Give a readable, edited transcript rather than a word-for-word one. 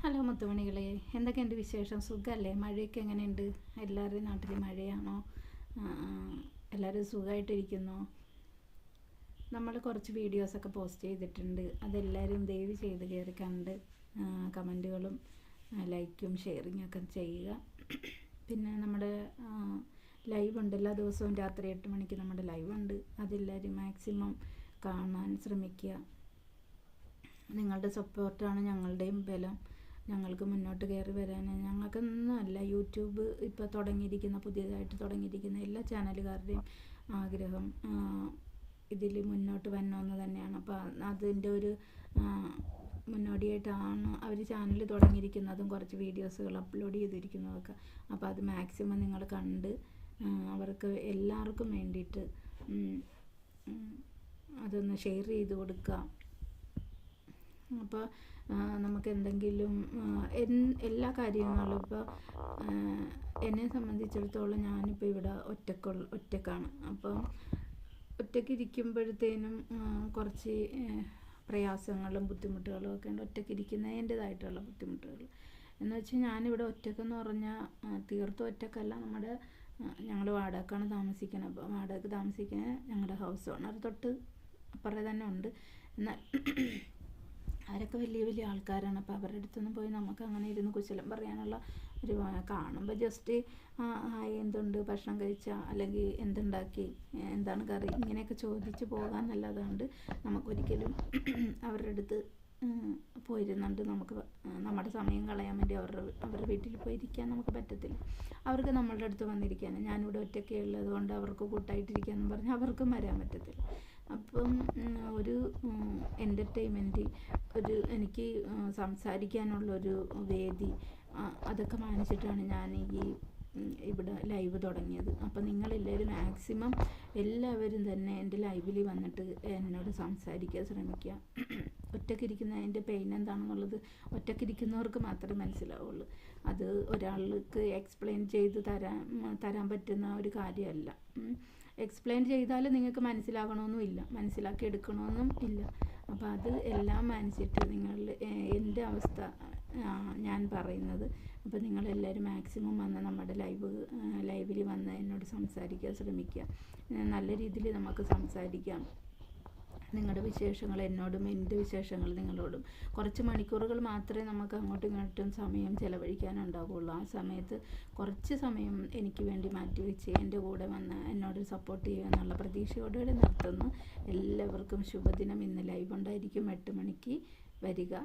Hello മുത്തുമണികളെ, എന്തൊക്കെയുണ്ട് വിശേഷം? സുഖമല്ലേ? മഴയൊക്കെ എങ്ങനെയുണ്ട്? എല്ലാവരുടെയും നാട്ടിൽ മഴയാണോ? എല്ലാവരും സുഖമായിട്ടിരിക്കുന്നോ? നമ്മൾ കുറച്ച് വീഡിയോസൊക്കെ പോസ്റ്റ് ചെയ്തിട്ടുണ്ട്. അതെല്ലാവരും ദയവ് ചെയ്ത് കയറി കണ്ട് കമൻറ്റുകളും ലൈക്കും ഷെയറിങ്ങും ഒക്കെ ചെയ്യുക. പിന്നെ നമ്മുടെ ലൈവ് ഉണ്ട്, എല്ലാ ദിവസവും രാത്രി 8 മണിക്ക് നമ്മുടെ ലൈവ് ഉണ്ട്. അതെല്ലാവരും മാക്സിമം കാണാൻ ശ്രമിക്കുക. നിങ്ങളുടെ സപ്പോർട്ടാണ് ഞങ്ങളുടെയും ബലം. ഞങ്ങൾക്ക് മുന്നോട്ട് കയറി വരാൻ ഞങ്ങൾക്കൊന്നുമല്ല, യൂട്യൂബ് ഇപ്പോൾ പുതിയതായിട്ട് തുടങ്ങിയിരിക്കുന്ന എല്ലാ ചാനലുകാരുടെയും ആഗ്രഹം ഇതിൽ മുന്നോട്ട് വരണമെന്ന് തന്നെയാണ്. അപ്പോൾ അതിൻ്റെ ഒരു മുന്നോടിയായിട്ടാണ് അവർ ചാനൽ തുടങ്ങിയിരിക്കുന്നതും കുറച്ച് വീഡിയോസുകൾ അപ്ലോഡ് ചെയ്തിരിക്കുന്നതൊക്കെ. അപ്പോൾ അത് മാക്സിമം നിങ്ങൾ കണ്ട് അവർക്ക് എല്ലാവർക്കും വേണ്ടിയിട്ട് അതൊന്ന് ഷെയർ ചെയ്ത് കൊടുക്കുക. അപ്പോൾ നമുക്ക് എന്തെങ്കിലും എല്ലാ കാര്യങ്ങളും ഇപ്പോൾ എന്നെ സംബന്ധിച്ചിടത്തോളം ഞാനിപ്പോൾ ഇവിടെ ഒറ്റക്കാണ്. അപ്പോൾ ഒറ്റയ്ക്കിരിക്കുമ്പോഴത്തേനും കുറച്ച് പ്രയാസങ്ങളും ബുദ്ധിമുട്ടുകളും ഒക്കെ ഉണ്ട്. ഒറ്റയ്ക്കിരിക്കുന്നതിൻ്റെതായിട്ടുള്ള ബുദ്ധിമുട്ടുകൾ എന്ന് വെച്ചാൽ ഞാനിവിടെ ഒറ്റക്കെന്ന് പറഞ്ഞാൽ തീർത്തും ഒറ്റക്കല്ല. ഞങ്ങൾ വാടകയ്ക്കാണ് താമസിക്കുന്നത്. അപ്പോൾ വാടകയ്ക്ക് താമസിക്കുന്ന ഞങ്ങളുടെ ഹൗസ് ഓണർ തൊട്ട് അപ്പുറം തന്നെ ഉണ്ട്. എന്നാൽ അവരൊക്കെ വലിയ വലിയ ആൾക്കാരാണ്. അപ്പോൾ അവരുടെ അടുത്തൊന്നും പോയി നമുക്ക് അങ്ങനെ ഇരുന്ന് കുശലം പറയാനുള്ള ഒരു കാണുമ്പോൾ ജസ്റ്റ് എന്തുണ്ട്, ഭക്ഷണം കഴിച്ചാൽ, അല്ലെങ്കിൽ എന്തുണ്ടാക്കി, എന്താണ് കറി, ഇങ്ങനെയൊക്കെ ചോദിച്ച് പോകാമെന്നല്ലാതുകൊണ്ട് നമുക്കൊരിക്കലും അവരുടെ അടുത്ത് പോയിരുന്നുണ്ട് നമ്മുടെ സമയം കളയാൻ വേണ്ടി അവരുടെ വീട്ടിൽ പോയിരിക്കാൻ നമുക്ക് പറ്റത്തില്ല. അവർക്ക് നമ്മളുടെ അടുത്ത് വന്നിരിക്കാൻ, ഞാനിവിടെ ഒറ്റയ്ക്ക് ഉള്ളത് കൊണ്ട് അവർക്ക് കൂട്ടായിട്ടിരിക്കാമെന്ന് പറഞ്ഞാൽ അവർക്കും വരാൻ പറ്റത്തില്ല. അപ്പം ഒരു എൻ്റർടൈൻമെൻറ്റ്, എനിക്ക് സംസാരിക്കാനുള്ളൊരു വേദി, അതൊക്കെ മാനിച്ചിട്ടാണ് ഞാൻ ഇവിടെ ലൈവ് തുടങ്ങിയത്. അപ്പോൾ നിങ്ങളെല്ലാവരും മാക്സിമം എല്ലാവരും തന്നെ എൻ്റെ ലൈവിൽ വന്നിട്ട് എന്നോട് സംസാരിക്കാൻ ശ്രമിക്കുക. ഒറ്റയ്ക്കിരിക്കുന്നതിൻ്റെ പെയിൻ എന്താണെന്നുള്ളത് ഒറ്റയ്ക്കിരിക്കുന്നവർക്ക് മാത്രമേ മനസ്സിലാവുള്ളൂ. അത് ഒരാൾക്ക് എക്സ്പ്ലെയിൻ ചെയ്ത് തരാൻ പറ്റുന്ന ഒരു കാര്യമല്ല. എക്സ്പ്ലെയിൻ ചെയ്താൽ നിങ്ങൾക്ക് മനസ്സിലാക്കി എടുക്കണമെന്നും ഇല്ല. അപ്പോൾ അത് എല്ലാം മാനിച്ചിട്ട് നിങ്ങൾ എൻ്റെ അവസ്ഥ ഞാൻ പറയുന്നത്. അപ്പോൾ നിങ്ങളെല്ലാവരും മാക്സിമം വന്ന് നമ്മുടെ ലൈവിൽ വന്ന് എന്നോട് സംസാരിക്കാൻ ശ്രമിക്കുക. നല്ല രീതിയിൽ നമുക്ക് സംസാരിക്കാം. നിങ്ങളുടെ വിശേഷങ്ങൾ എന്നോടും എൻ്റെ വിശേഷങ്ങൾ നിങ്ങളോടും. കുറച്ച് മണിക്കൂറുകൾ മാത്രമേ നമുക്ക് അങ്ങോട്ടും ഇങ്ങോട്ടും സമയം ചിലവഴിക്കാനുണ്ടാവുള്ളൂ. ആ സമയത്ത് കുറച്ച് സമയം എനിക്ക് വേണ്ടി മാറ്റിവെച്ച് എൻ്റെ കൂടെ വന്ന് എന്നോട് സപ്പോർട്ട് ചെയ്യുക എന്നുള്ള പ്രതീക്ഷയോടെ നിർത്തുന്നു. എല്ലാവർക്കും ശുഭദിനം. ഇന്ന് ലൈവ് ഉണ്ടായിരിക്കും 8 മണിക്ക്. വരിക.